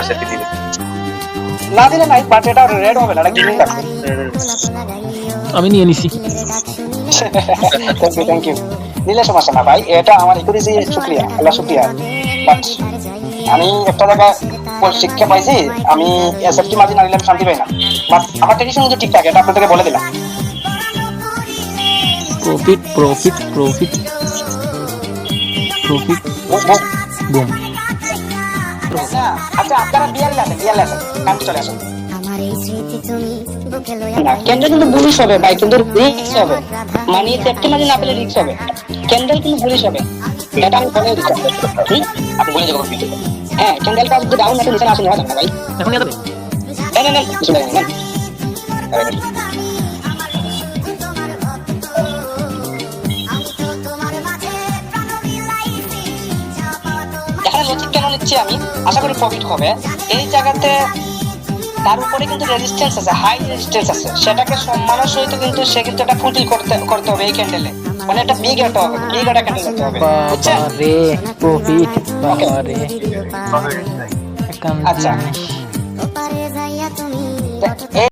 সেটি দিবে না দিলে নাই, বাট এটা রেড হবে না, এটা গ্রিন থাকবে। আমি নিয়ে নিছি। Thank you. দিলে সমস্যা না ভাই, এটা আমার ইকুরিসি শুকরিয়া, আল্লাহ শুকরিয়া। বাট আমি একটা জায়গায় শিক্ষা পাইছি, আমি এসএফটি মাঝে না দিলে আমি শান্তি পাই না। বাট আমার ট্রেডিশন কিন্তু ঠিকঠাক, এটা আপনাদেরকে বলে দিলাম। Profit profit profit profit broom. আচ্ছা আপনারা বিয়ালে আসেন কাম চলে আসেন। না ক্যান্ডেল কিন্তু বুলিশ হবে ভাই, কিন্তু রিস্ক হবে, মানে সেফটি মাঝে না পেলে রিস্ক হবে, ক্যান্ডেল কিন্তু বুলিশ হবে, এটা আমি বলে দিচ্ছি। আপনি বলে দেবো হ্যাঁ, ক্যান্ডেলটা যদি ডাউন না নিচে আসেন হয় না ভাই। এখন নিয়ে যাবে না বিসমিল্লাহ না এখানে লজিক কেন নিচ্ছি আমি, আশা করি প্রফিট হবে। এই জায়গাতে তার উপরে কিন্তু রেজিস্ট্যান্স আছে, হাই রেজিস্ট্যান্স আছে, সেটাকে সম্মানের সহিত কিন্তু সে কিন্তু এটা ফুলফিল করতে হবে এই ক্যান্ডেলে, মানে একটা বিগ একটা হবে, বিগ একটা ক্যান্ডেল করতে হবে, বুঝছেন? রে প্রফিট রে। আচ্ছা